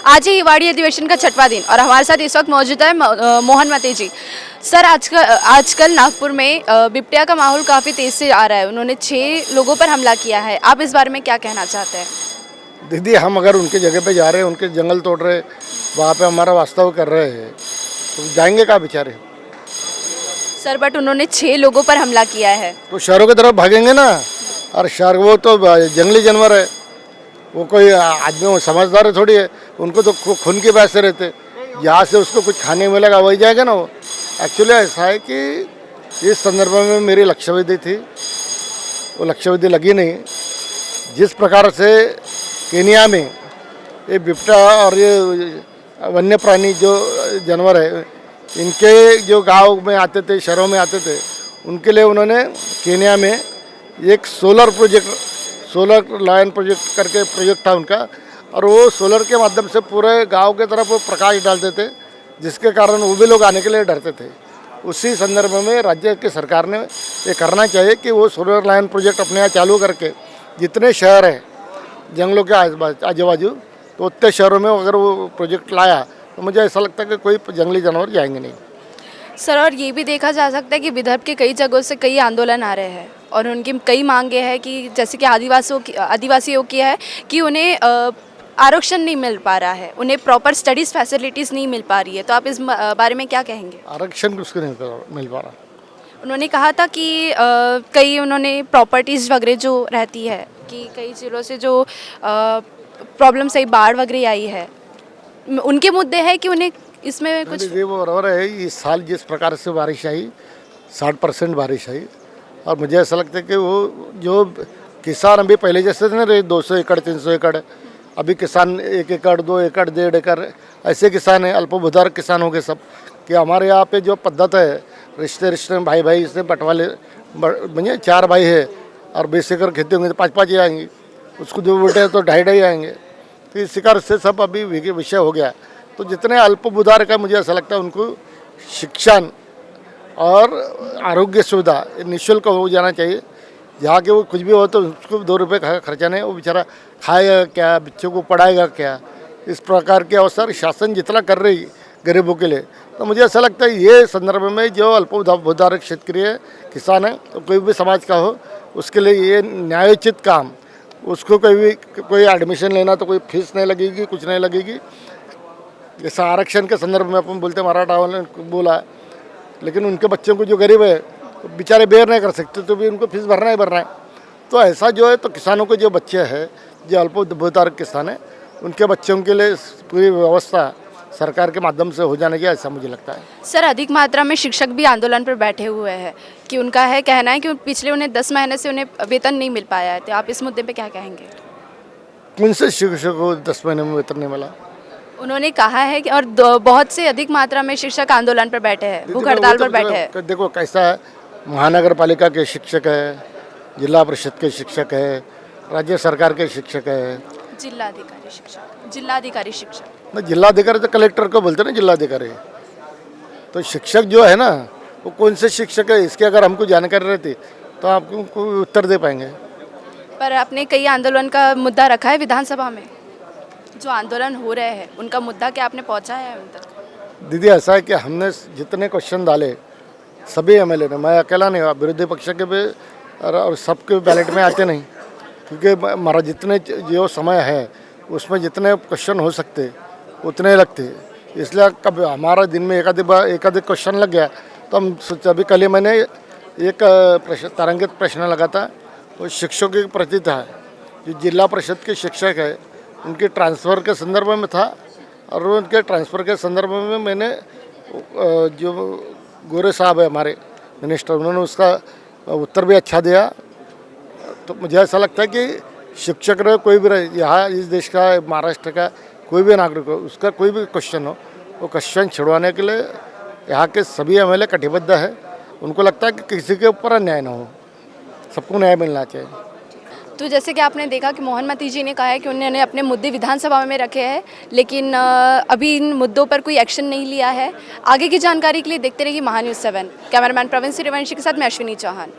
आज ही हिवाड़ी अधिवेशन का छठवां दिन और हमारे साथ इस वक्त मौजूद है मोहन मते जी। सर, आजकल नागपुर में बिबटिया का माहौल काफ़ी तेज़ से आ रहा है। उन्होंने 6 लोगों पर हमला किया है। आप इस बारे में क्या कहना चाहते हैं? दीदी, हम अगर उनके जगह पे जा रहे हैं, उनके जंगल तोड़ रहे, वहाँ पे हमारा वास्तव कर रहे हैं, तो जाएंगे कहाँ बेचारे? सर, बट उन्होंने 6 लोगों पर हमला किया है। तो शहरों की तरफ भागेंगे ना। और शहर वो तो जंगली जानवर है, वो कोई आदमी वो समझदार है थोड़ी है। उनको तो खून के प्यासे रहते, यहाँ से उसको कुछ खाने मिलेगा वही जाएगा ना वो। एक्चुअली ऐसा है कि इस संदर्भ में मेरी लक्ष्यवेधी थी, वो लक्ष्यवेधी लगी नहीं। जिस प्रकार से केनिया में ये बिबटा और ये वन्य प्राणी जो जानवर है, इनके जो गांव में आते थे, शहरों में आते थे, उनके लिए उन्होंने केनिया में एक सोलर लाइन प्रोजेक्ट करके प्रोजेक्ट था उनका। और वो सोलर के माध्यम से पूरे गांव के तरफ वो प्रकाश डालते थे, जिसके कारण वो भी लोग आने के लिए डरते थे। उसी संदर्भ में राज्य की सरकार ने ये करना चाहिए कि वो सोलर लाइन प्रोजेक्ट अपने यहाँ चालू करके जितने शहर हैं जंगलों के आजू बाजू, तो उतने शहरों में अगर वो प्रोजेक्ट लाया तो मुझे ऐसा लगता है कि कोई जंगली जानवर जाएंगे नहीं। सर, और ये भी देखा जा सकता है कि विदर्भ के कई जगहों से कई आंदोलन आ रहे हैं और उनकी कई मांगे हैं कि जैसे कि आदिवासियों की है कि उन्हें आरक्षण नहीं मिल पा रहा है, उन्हें प्रॉपर स्टडीज़ फैसिलिटीज़ नहीं मिल पा रही है। तो आप इस बारे में क्या कहेंगे? आरक्षण किसको नहीं मिल पा रहा? उन्होंने कहा था कि कई उन्होंने प्रॉपर्टीज़ वगैरह जो रहती है कि कई जिलों से जो प्रॉब्लम सही बाढ़ वगैरह आई है, उनके मुद्दे हैं कि उन्हें इसमें कुछ। ये वो बराबर है। इस साल जिस प्रकार से बारिश आई, 60% बारिश आई, और मुझे ऐसा लगता है कि वो जो किसान अभी पहले जैसे थे ना, 200 एकड़ 300 एकड़, अभी किसान 1 एकड़ 2 एकड़ 1.5 एकड़ ऐसे किसान हैं, अल्पभूधारक किसान हो गए सब। कि हमारे यहाँ पे जो पद्धत है, रिश्ते भाई भाई से बंटवाले, मुझे 4 भाई है और 20 एकड़ खेती होंगे तो 5-5 ही आएंगे, उसको 2 बेटे तो 2.5 आएंगे। तो इस शिकार से सब अभी विषय हो गया। तो जितने अल्पभूधारक है, मुझे ऐसा लगता है उनको शिक्षा और आरोग्य सुविधा निःशुल्क हो जाना चाहिए। जहाँ के वो कुछ भी हो तो उसको 2 रुपये का खर्चा नहीं, वो बेचारा खाएगा क्या, बच्चों को पढ़ाएगा क्या। इस प्रकार के अवसर शासन जितना कर रही गरीबों के लिए, तो मुझे ऐसा लगता है ये संदर्भ में जो अल्पभूधारक क्षेत्रीय किसान है, तो कोई भी समाज का हो, उसके लिए ये न्यायोचित काम। उसको कोई एडमिशन लेना तो कोई फीस नहीं लगेगी, कुछ नहीं लगेगी। जैसा आरक्षण के संदर्भ में अपन बोलते मराठा वाले बोला, लेकिन उनके बच्चों को जो गरीब है तो बेचारे बेयर नहीं कर सकते, तो भी उनको फीस भरना ही भरना है। तो ऐसा जो है, तो किसानों के जो बच्चे हैं, जो अल्पभूधारक किसान हैं, उनके बच्चों के लिए पूरी व्यवस्था सरकार के माध्यम से हो जाने की, ऐसा मुझे लगता है। सर, अधिक मात्रा में शिक्षक भी आंदोलन पर बैठे हुए हैं कि उनका है कहना है कि पिछले उन्हें 10 महीने से उन्हें वेतन नहीं मिल पाया है। तो आप इस मुद्दे पे क्या कहेंगे? कौन से शिक्षक को 10 महीने में वेतन नहीं मिला? उन्होंने कहा है कि और बहुत से अधिक मात्रा में शिक्षक आंदोलन पर बैठे हैं, भूख हड़ताल पर बैठे हैं। देखो कैसा है, महानगर पालिका के शिक्षक है, जिला परिषद के शिक्षक है, राज्य सरकार के शिक्षक है, जिलाधिकारी शिक्षक ना। जिलाधिकारी तो कलेक्टर को बोलते हैं ना, जिलाधिकारी। तो शिक्षक जो है ना, वो कौन से शिक्षक है, इसकी अगर हमको जानकारी रहती तो आपको उत्तर दे पाएंगे। पर आपने कई आंदोलन का मुद्दा रखा है विधानसभा में, जो आंदोलन हो रहे हैं उनका मुद्दा क्या आपने पहुंचाया है उन तक? दीदी, ऐसा है कि हमने जितने क्वेश्चन डाले सभी एमएलए ने, मैं अकेला नहीं, विरोधी पक्ष के भी और सबके बैलेट में आते नहीं, क्योंकि हमारा जितने जो समय है उसमें जितने क्वेश्चन हो सकते उतने लगते। इसलिए कब हमारा दिन में एकाधिक क्वेश्चन लग गया तो हम सोचा। अभी कल ही मैंने एक तारांकित प्रश्न लगा था, वो शिक्षकों के प्रति था। जो जिला परिषद के शिक्षक है, उनके ट्रांसफ़र के संदर्भ में था, और उनके ट्रांसफ़र के संदर्भ में मैंने जो गोरे साहब है हमारे मिनिस्टर, उन्होंने उसका उत्तर भी अच्छा दिया। तो मुझे ऐसा लगता है कि शिक्षक रहे, कोई भी रहे, यहाँ इस देश का, महाराष्ट्र का कोई भी नागरिक हो, उसका कोई भी क्वेश्चन हो, वो क्वेश्चन छिड़वाने के लिए यहाँ के सभी एमएलए कटिबद्ध है। उनको लगता है कि किसी के ऊपर अन्याय ना हो, सबको न्याय मिलना चाहिए। तो जैसे कि आपने देखा कि मोहन मती जी ने कहा है कि उन्होंने अपने मुद्दे विधानसभा में रखे हैं, लेकिन अभी इन मुद्दों पर कोई एक्शन नहीं लिया है। आगे की जानकारी के लिए देखते रहिए महान्यूज़ 7। कैमरामैन प्रवीण सूर्यवंशी के साथ मैं अश्विनी चौहान।